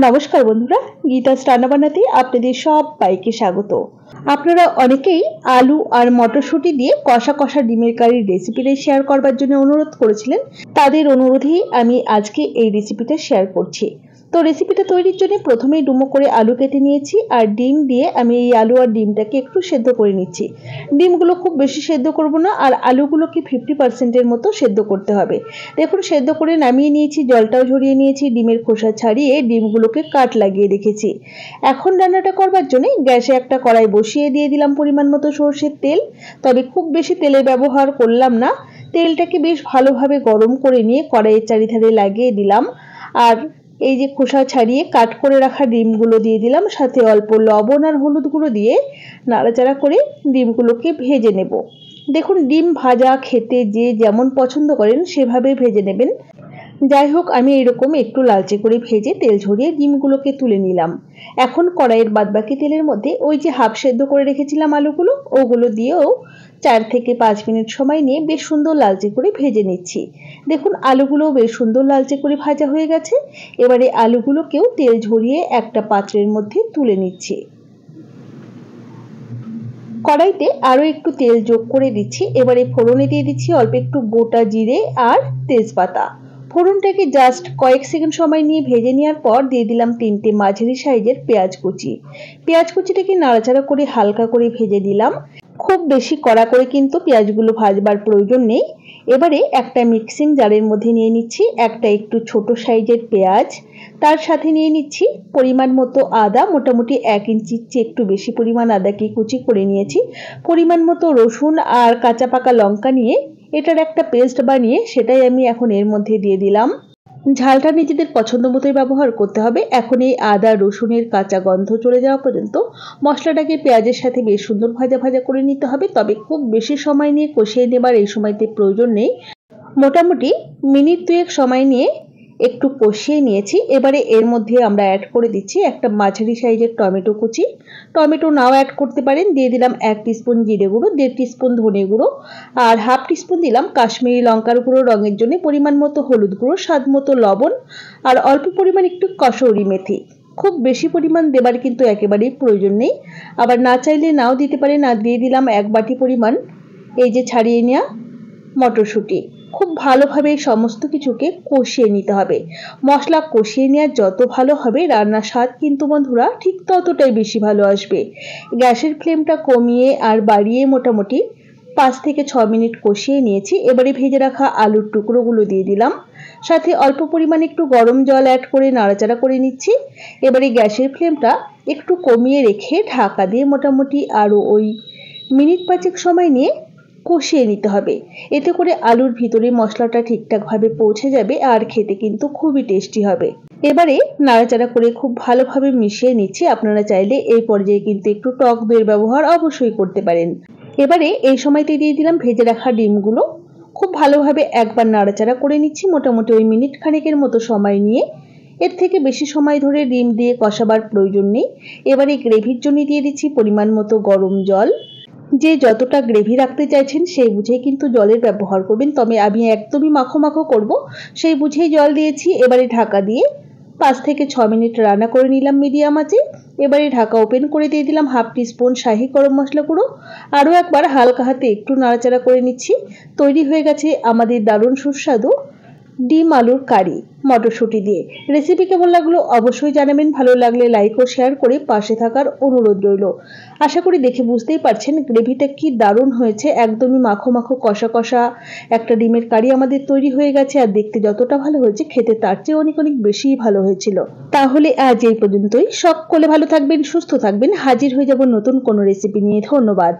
নমস্কার বন্ধুরা, গীতাস রান্নাবান্নাতে আপনাদের সবাইকে স্বাগত। আপনারা অনেকেই আলু আর মটরশুঁটি দিয়ে কষা কষা ডিমের কারির রেসিপিটা শেয়ার করবার জন্য অনুরোধ করেছিলেন। তাদের অনুরোধেই আমি আজকে এই রেসিপিটা শেয়ার করছি। তো রেসিপিটা তৈরির জন্য প্রথমেই ডুমো করে আলু কেটে নিয়েছি আর ডিম দিয়ে আমি এই আলু আর ডিমটাকে একটু সেদ্ধ করে নিচ্ছি। ডিমগুলো খুব বেশি সেদ্ধ করব না, আর আলুগুলোকে 50% মতো সেদ্ধ করতে হবে। দেখুন, সেদ্ধ করে নামিয়ে নিয়েছি, জলটাও ঝরিয়ে নিয়েছি, ডিমের খোসা ছাড়িয়ে ডিমগুলোকে কাট লাগিয়ে রেখেছি। এখন রান্নাটা করবার জন্য গ্যাসে একটা কড়াই বসিয়ে দিয়ে দিলাম পরিমাণ মতো সরষের তেল। তবে খুব বেশি তেলের ব্যবহার করলাম না। তেলটাকে বেশ ভালোভাবে গরম করে নিয়ে কড়াইয়ের চারিধারে লাগিয়ে দিলাম, আর এই যে খোসা ছাড়িয়ে কাট করে রাখা ডিমগুলো দিয়ে দিলাম, সাথে অল্প লবণ আর হলুদ গুঁড়ো দিয়ে নাড়াচাড়া করে ডিমগুলোকে ভেজে নেব। দেখুন, ডিম ভাজা খেতে যে যেমন পছন্দ করেন সেভাবে ভেজে নেবেন। যাই হোক, আমি এরকম একটু লালচে করে ভেজে তেল ঝরিয়ে ডিমগুলোকে তুলে নিলাম। এখন কড়াইয়ের বাদবাকি তেলের মধ্যে ওই যে হাফ সেদ্ধ করে রেখেছিলাম আলুগুলো, ওগুলো দিয়েও 4 থেকে 5 মিনিট সময় নিয়ে বেশ সুন্দর লালচে করে ভেজে নিচ্ছি। দেখুন, আলুগুলো বেশ সুন্দর লালচে করে ভাজা হয়ে গেছে। এবারে আলুগুলোকেও তেল ঝরিয়ে একটা পাত্রের মধ্যে তুলে নিচ্ছি। কড়াইতে আরো একটু তেল যোগ করে দিচ্ছি। এবারে ফোড়নে দিয়ে দিচ্ছি অল্প একটু গোটা জিরে আর তেজপাতা। ফোড়নটাকে জাস্ট কয়েক সেকেন্ড সময় নিয়ে ভেজে নেওয়ার পর দিয়ে দিলাম 3টে মাঝারি সাইজের পেঁয়াজ কুচি। পেঁয়াজ কুচিটাকে নাড়াচাড়া করে হালকা করে ভেজে দিলাম। খুব বেশি কড়া করে কিন্তু পেঁয়াজগুলো ভাজবার প্রয়োজন নেই। এবারে একটা মিক্সিং জারের মধ্যে নিয়ে নিচ্ছি একটা একটু ছোট সাইজের পেঁয়াজ, তার সাথে নিয়ে নিচ্ছি পরিমাণ মতো আদা, মোটামুটি 1 ইঞ্চির চেয়ে একটু বেশি পরিমাণ আদাকে কুচি করে নিয়েছি, পরিমাণ মতো রসুন আর কাঁচা পাকা লঙ্কা নিয়ে এটার একটা পেস্ট বানিয়ে সেটাই আমি এখন এর মধ্যে দিয়ে দিলাম। ঝালটা নিজেদের পছন্দ মতোই ব্যবহার করতে হবে। এখন এই আদা রসুনের কাঁচা গন্ধ চলে যাওয়া পর্যন্ত মশলাটাকে পেঁয়াজের সাথে বেশ সুন্দর ভাজা ভাজা করে নিতে হবে। তবে খুব বেশি সময় নিয়ে কষিয়ে নেবার এই সময়তে প্রয়োজন নেই। মোটামুটি মিনিট 2 সময় নিয়ে একটু কষিয়ে নিয়েছি। এবারে এর মধ্যে আমরা অ্যাড করে দিচ্ছি একটা মাঝারি সাইজের টমেটো কুচি। টমেটো নাও অ্যাড করতে পারেন। দিয়ে দিলাম 1 টিস্পুন জিরে গুঁড়ো, 1.5 টিস্পুন ধনে গুঁড়ো আর হাফ টিস্পুন দিলাম কাশ্মীরি লঙ্কার গুঁড়ো রঙের জন্য, পরিমাণ মতো হলুদ গুঁড়ো, স্বাদ মতো লবণ আর অল্প পরিমাণ একটু কসুরি মেথি। খুব বেশি পরিমাণ দেবার কিন্তু একেবারেই প্রয়োজন নেই, আবার না চাইলে নাও দিতে পারেন। আর দিয়ে দিলাম 1 বাটি পরিমাণ এই যে ছাড়িয়ে নেওয়া মটরশুঁটি। খুব ভালোভাবে সমস্ত কিছুকে কষিয়ে নিতে হবে। মশলা কষিয়ে নেওয়া যত ভালো হবে রান্নার স্বাদ কিন্তু বন্ধুরা ঠিক ততটাই বেশি ভালো আসবে। গ্যাসের ফ্লেমটা কমিয়ে আর বাড়িয়ে মোটামুটি 5 থেকে 6 মিনিট কষিয়ে নিয়েছি। এবারে ভেজে রাখা আলুর টুকরোগুলো দিয়ে দিলাম, সাথে অল্প পরিমাণে একটু গরম জল অ্যাড করে নাড়াচাড়া করে নিচ্ছি। এবারে গ্যাসের ফ্লেমটা একটু কমিয়ে রেখে ঢাকা দিয়ে মোটামুটি আরও ওই মিনিট 5 সময় নিয়ে কষিয়ে নিতে হবে। এতে করে আলুর ভিতরে মশলাটা ঠিকঠাকভাবে পৌঁছে যাবে আর খেতে কিন্তু খুবই টেস্টি হবে। এবারে নাড়াচাড়া করে খুব ভালোভাবে মিশিয়ে নিচ্ছি। আপনারা চাইলে এই পর্যায়ে কিন্তু একটু টক দইয়ের ব্যবহার অবশ্যই করতে পারেন। এবারে এই সময়তে দিয়ে দিলাম ভেজে রাখা ডিমগুলো। খুব ভালোভাবে একবার নাড়াচাড়া করে নিচ্ছি, মোটামুটি ওই মিনিট খানেকের মতো সময় নিয়ে। এর থেকে বেশি সময় ধরে ডিম দিয়ে কষাবার প্রয়োজন নেই। এবারে গ্রেভির জন্য দিয়ে দিচ্ছি পরিমাণ মতো গরম জল। যে যতটা গ্রেভি রাখতে চাইছেন সেই বুঝেই কিন্তু জলের ব্যবহার করবেন, তবে আমি একদমই মাখো মাখো করব সেই বুঝেই জল দিয়েছি। এবারে ঢাকা দিয়ে 5 থেকে 6 মিনিট রান্না করে নিলাম মিডিয়াম আঁচে। এবারে ঢাকা ওপেন করে দিয়ে দিলাম হাফ টিস্পুন শাহি গরম মশলা গুঁড়ো। আরও একবার হালকা হাতে একটু নাড়াচাড়া করে নিচ্ছি। তৈরি হয়ে গেছে আমাদের দারুণ সুস্বাদু ডিম আলুর কারি মটরশুঁটি দিয়ে। রেসিপি কেমন লাগলো অবশ্যই জানাবেন। ভালো লাগলে লাইক ও শেয়ার করে পাশে থাকার অনুরোধ রইল। আশা করি দেখে বুঝতেই পারছেন গ্রেভিটা কি দারুণ হয়েছে। একদমই মাখো মাখো কষা কষা একটা ডিমের কারি আমাদের তৈরি হয়ে গেছে, আর দেখতে যতটা ভালো হয়েছে খেতে তার চেয়ে অনেক অনেক বেশিই ভালো হয়েছিল। তাহলে আজ এই পর্যন্তই। সকলে ভালো থাকবেন, সুস্থ থাকবেন। হাজির হয়ে যাব নতুন কোনো রেসিপি নিয়ে। ধন্যবাদ।